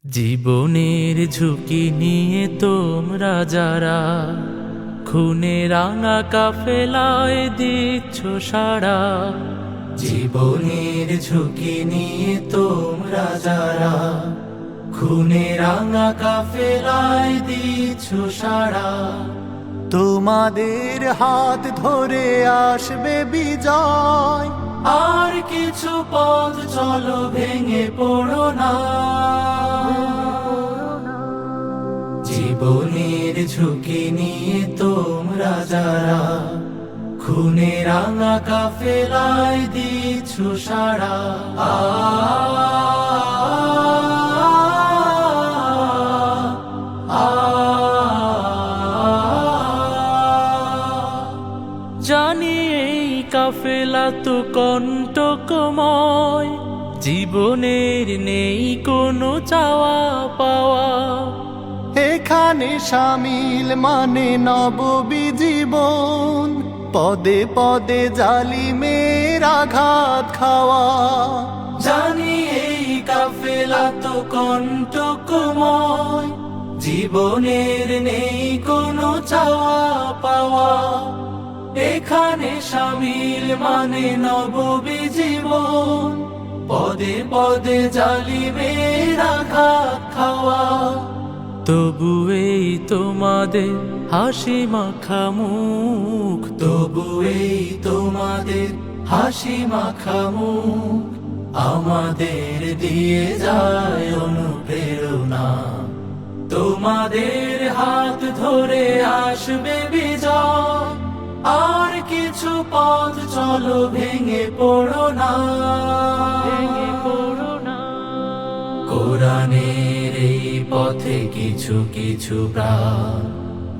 জীবনের ঝুঁকি নিয়ে তোমরা যারা খুনে রাঙা কাফেলায় দিচ্ছ সাড়া। জীবনের ঝুঁকি নিয়ে তোমরা যারা খুনে রাঙা কাফেলায় দিচ্ছ সাড়া। তোমাদের হাত ধরে আসবে বিজয়, আর কিছু পথ চলো ভেঙে পড়ো না। জীবনের ঝুঁকি নিয়ে তোমরা যারা খুনে রাঙা কাফেলায় দিচ্ছ সাড়া। জানি এই কাফেলা তো কণ্টকময়, জীবনের নেই কোনো চাওয়া পাওয়া। এখানে শামিল মানে নবজীবন, পদে পদে জালিমের আঘাত খাওয়া। জানি এই কাফেলা তো কণ্টকময়, জীবনের নেই কোনো চাওয়া পাওয়া। এখানে শামিল মানে নবজীবন, পদে পদে জালিমের আঘাত খাওয়া। তবু এই তোমাদের হাসি মাখা মুখ, তবু এই তোমাদের হাসি মাখা মুখ আমাদের দিয়ে যায় অনুপ্রেরণা। তোমাদের হাত ধরে আসবে বিজয়, আর কিছু পথ চলো ভেঙে পড়ো না। কোরআনের এই পথে কিছু কিছু প্রাণ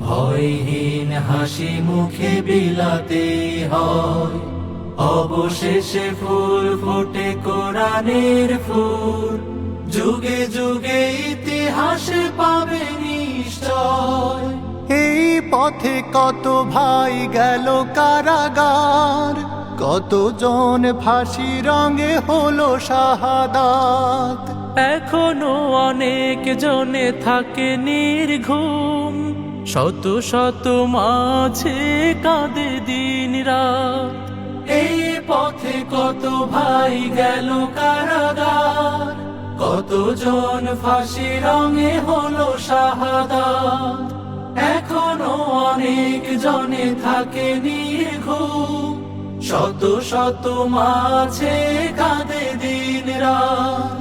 ভয়হীন হাসি মুখে বিলাতে হয়। অবশেষে ফুল ফোটে কোরআনের ফুল, যুগে যুগে ইতিহাসে পাবে নিশ্চয়। এই পথে কত ভাই গেল কারাগার, কতজন ফাঁসি রঙে হলো শাহাদাত। এখনো অনেক জনে থাকে নির্ঘুম, শত শত মাঝে কাঁদে দিন রাত। এই পথে কত ভাই গেল কারাগার, কতজন ফাঁসি রঙে হলো শাহাদাত। এখনো অনেক জনে থাকে নির্ঘুম, শত শত মাঝে কাঁদে দিন রাত।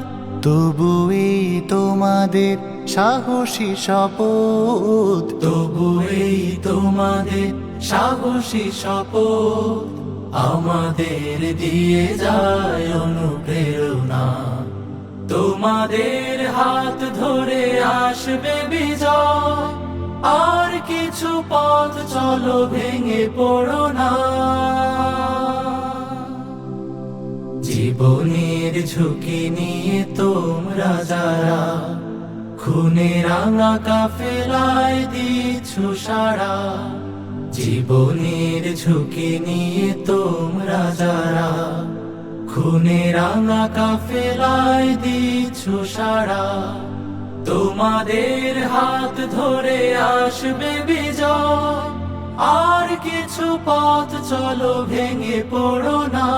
তবু এই তোমাদের সাহসী শপথ, তবু এই তোমাদের সাহসী শপথ আমাদের দিয়ে যায় অনুপ্রেরণা। তোমাদের হাত ধরে আসবে বিজয়, আর কিছু পথ চলো ভেঙে পড়ো না। জীবনের ঝুঁকি নিয়ে তোমরা যারা খুনে রাঙা কাফেলায় দিচ্ছ সাড়া। জীবনের ঝুঁকি নিয়ে তোমরা যারা খুনে রাঙা কাফেলায় দিচ্ছ সাড়া। তোমাদের হাত ধরে আসবে বিজয়, আর কিছু পথ চলো ভেঙে পড়ো না।